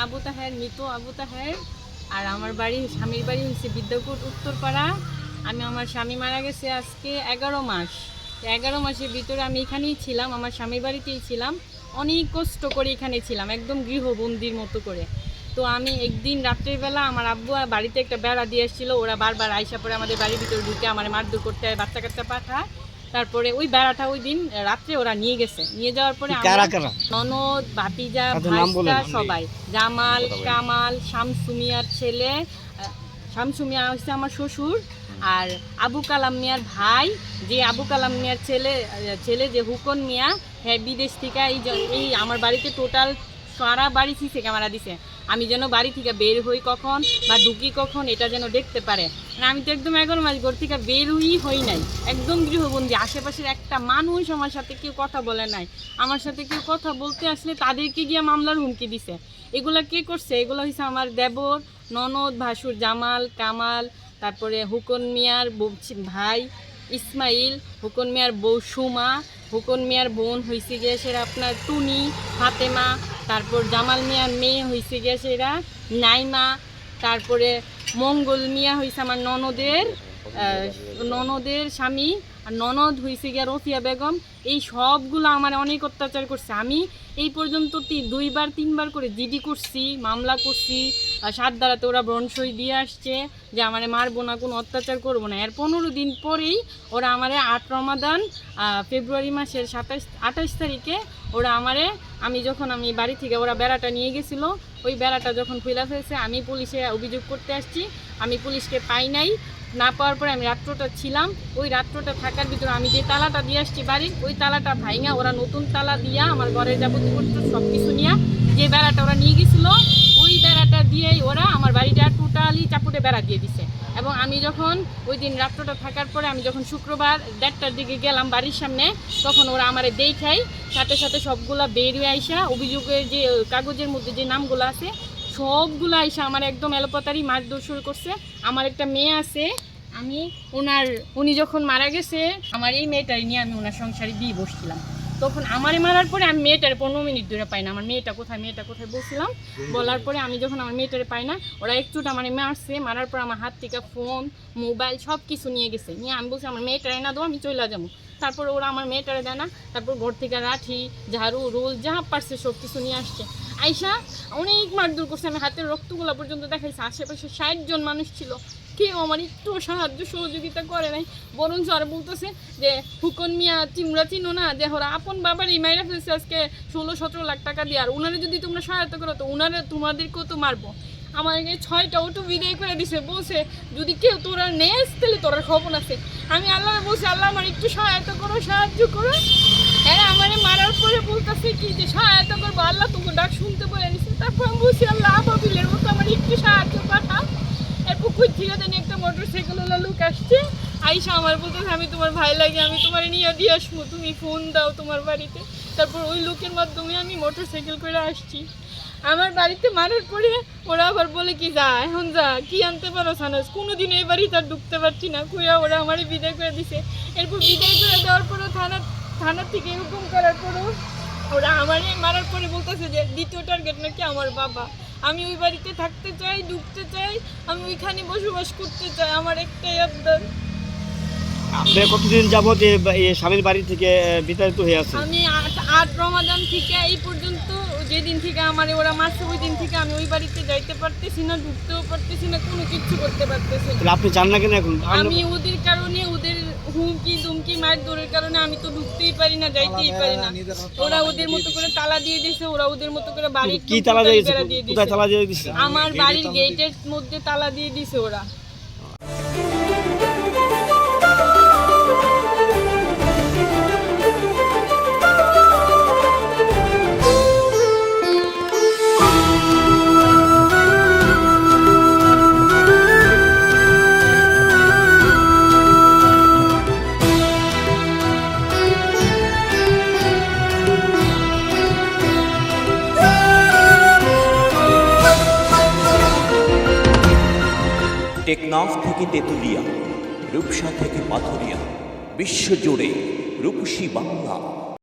আবু তাহের, মৃত আবু তাহের। আর আমার বাড়ি, স্বামীর বাড়ি হচ্ছে বিদ্যাপুর উত্তরপাড়া। আমার স্বামী মারা গেছে আজকে 11 মাস। 11 মাসের ভিতরে আমি এখানেই ছিলাম, আমার স্বামীর বাড়িতেই ছিলাম। অনেক কষ্ট করে এখানে ছিলাম, একদম গৃহবন্দির মতো করে। তো আমি একদিন রাত্রের বেলা আমার আব্বু বাড়িতে একটা বেড়া দিয়ে এসেছিল, ওরা বারবার আইসা পরে আমাদের বাড়ির ভিতরে ঢুকে আমার মারধর করতে হয়, বাচ্চা কাচ্চা পাঠায়। তারপরে ওই বেড়াটা ওই দিন রাত্রে ওরা নিয়ে গেছে, নিয়ে যাওয়ার পরে ননদ, ভাতিজা, ভাইস্তা সবাই, জামাল, কামাল, শামসু মিয়ার ছেলে, শামসু মিয়া হচ্ছে আমার শ্বশুর, আর আবু কালাম মিয়ার ভাই, যে আবু কালাম মিয়ার ছেলে যে হুকন মিয়া, হ্যাঁ বিদেশ থেকে এই আমার বাড়িতে টোটাল সারা বাড়ি সিসি ক্যামেরা দিছে। আমি যেন বাড়ি থেকে বের হই কখন বা ঢুকি কখন এটা যেন দেখতে পারে। আমি তো একদম 11 মাস ঘর থেকে বেরই হই নাই, একদম গৃহবন্দী। আশেপাশের একটা মানুষ আমার সাথে কেউ কথা বলে নাই। আমার সাথে কেউ কথা বলতে আসলে তাদেরকে গিয়ে মামলার হুমকি দিছে। এগুলা কে করছে? এগুলো হচ্ছে আমার দেবর, ননদ, ভাসুর, জামাল, কামাল, তারপরে হুকন মিয়ার ভাই ইসমাইল, হুকন মিয়ার বউ সুমা, হুকন মিয়ার বোন হয়েছে গিয়ে সেরা আপনার টুনি, ফাতেমা, তারপর জামাল মিয়ার মেয়ে হয়েছে গিয়ে সেরা নাইমা, তারপরে মঙ্গল মিয়া হয়েছে আমার ননদের স্বামী, আর ননদ হয়েছে গিয়া রফিয়া বেগম। এই সবগুলো আমার অনেক অত্যাচার করছে। আমি এই পর্যন্ত 2-3বার করে জিডি করছি, মামলা করছি। 7 ধারাতে ওরা ব্রণসই দিয়ে আসছে যে আমারে মারবো না, কোনো অত্যাচার করবো না। এর 15 দিন পরেই ওরা আমারে 8 রমাদান ফেব্রুয়ারি মাসের 28 তারিখে ওরা আমারে, আমি বাড়ি থেকে ওরা বেড়াটা নিয়ে গেছিলো, ওই বেড়াটা যখন খুলে ফেলছে, আমি পুলিশে অভিযোগ করতে আসছি। আমি পুলিশকে পাই নাই, না পাওয়ার পরে আমি রাত্রটা ছিলাম। ওই রাত্রটা থাকার ভিতরে আমি যে তালাটা দিয়ে আসছি বাড়ির, ওই তালাটা ভাইঙা ওরা নতুন তালা দিয়া আমার ঘরের যাবতীয় সব কিছু নিয়ে, যে বেড়াটা ওরা নিয়ে গেছিলো ওই বেড়াটা দিয়েই ওরা আমার বাড়িটা টোটালি চাপুটে বেড়া দিয়ে দিছে। এবং আমি যখন ওই দিন রাত্রটা থাকার পরে আমি যখন শুক্রবার 1:30টার দিকে গেলাম বাড়ির সামনে, তখন ওরা আমারে দেখাই সাথে সাথে সবগুলা বের হয়ে আইসা, অভিযোগের যে কাগজের মধ্যে যে নামগুলো আছে সবগুলো আইসা আমার একদম এলোপাতারি মারধর শুরু করছে। আমার একটা মেয়ে আছে, উনি যখন মারা গেছে আমার এই মেয়েটাই নিয়ে আমি ওনার সংসারে দিয়ে বসছিলাম। তখন আমারে মারার পরে আমি মেয়েটারে 15 মিনিট ধরে পাই না, আমার মেয়েটা কোথায় বলছিলাম। বলার পরে আমি যখন আমার মেয়েটারে পাই না, ওরা একটুটা আমার মারছে, মারার পর আমার হাত থেকে ফোন, মোবাইল সব কিছু নিয়ে গেছে। নিয়ে আমি বলছি আমার মেয়েটারে না দাও, আমি চলে যাবো। তারপর ওরা আমার মেয়েটারে দেয় না। তারপর ঘর থেকে লাঠি, ঝাড়ু, রোল যা পারছে সব কিছু নিয়ে আসছে। আইসা অনেক মারধর করছে, আমি হাতের রক্তগুলা পর্যন্ত দেখাইছে। আশেপাশে 60 জন মানুষ ছিল, কেউ আমার একটু সাহায্য সহযোগিতা করে নাই। বরঞ্চ আর বলতেছে যে হুকন মিয়া তোমরা চিনো না, যে ওরা আপন বাবার এই মাইরা ফেলছে আজকে 16-17 লাখ টাকা দিয়ে, আর উনারে যদি তোমরা সহায়তা করো তো তোমাদেরকেও তো মারবো। আমাকে 6টা অটো বিদায় করে দিছে, বলছে যদি কেউ তোরা নেস তাহলে তোর খবর আছে। আমি আল্লাহ বলছি, আল্লাহ আমার একটু সহায়তা করো, সাহায্য করো। হ্যাঁ আমারে মারার পরে বলতেছে কি যে সহায়তা করবো, আল্লাহ তোকে ডাক শুনতে বলে নিছে। তারপর আমি বলছি আল্লাহ আবাবিলের মতো আমার একটু সাহায্য পাঠাও। এরপর কই থেকে জানি একটা মোটরসাইকেলওয়ালা লোক আসছে, আইসা আমার বলতেছে আমি তোমার ভাই লাগে, আমি তোমার নিয়ে দিয়ে আসবো, তুমি ফোন দাও তোমার বাড়িতে। তারপর ওই লোকের মাধ্যমে আমি মোটরসাইকেল করে আসছি। আমার বাড়িতে মারার পরে ওরা আবার বলে কি যা এখন যা, কি আনতে পারো সানাস, কোনোদিন এই বাড়িতে আর ঢুকতে পারছি না, কইয়া ওরা আমারে বিদায় করে দিছে। এরপর বিদায় করে দেওয়ার পরও থানা থেকে হুকুম করার পরও ওরা আমারে মারার পরে বলতেছে যে দ্বিতীয় টার্গেট নাকি আমার বাবা। আমি ওই বাড়িতে থাকতে চাই, ঢুকতে চাই, আমি ওইখানে বসবাস করতে চাই, আমার একটাই আবদার। আপনি কতদিন যাবত এই স্বামীর বাড়ি থেকে বিতাড়িত হয়ে আছেন? আমি 8 রমাদান থেকে এই পর্যন্ত, যেদিন থেকে আমার ওরা মারছে ওই দিন থেকে আমি ওই বাড়িতে যাইতে পারতেছি না, ঢুকতেও পারতেছি না, কোনো কিছু করতে পারতেছি না। আপনি জান না কেন এখন? আমি ওদের কারণে, ওদের হুমকি দুমকি মারধরের কারণে আমি তো ঢুকতেই পারি না, যাইতেই পারি না। ওরা ওদের মতো করে তালা দিয়ে দিছে, ওরা ওদের মতো করে বাড়ি কি তালা দিয়ে দিছে? আমার বাড়ির গেটের মধ্যে তালা দিয়ে দিছে ওরা। টেকনাফ থেকে তেতুলিয়া, রূপসা থেকে পাথুরিয়া, বিশ্বজুড়ে রূপসী বাংলা।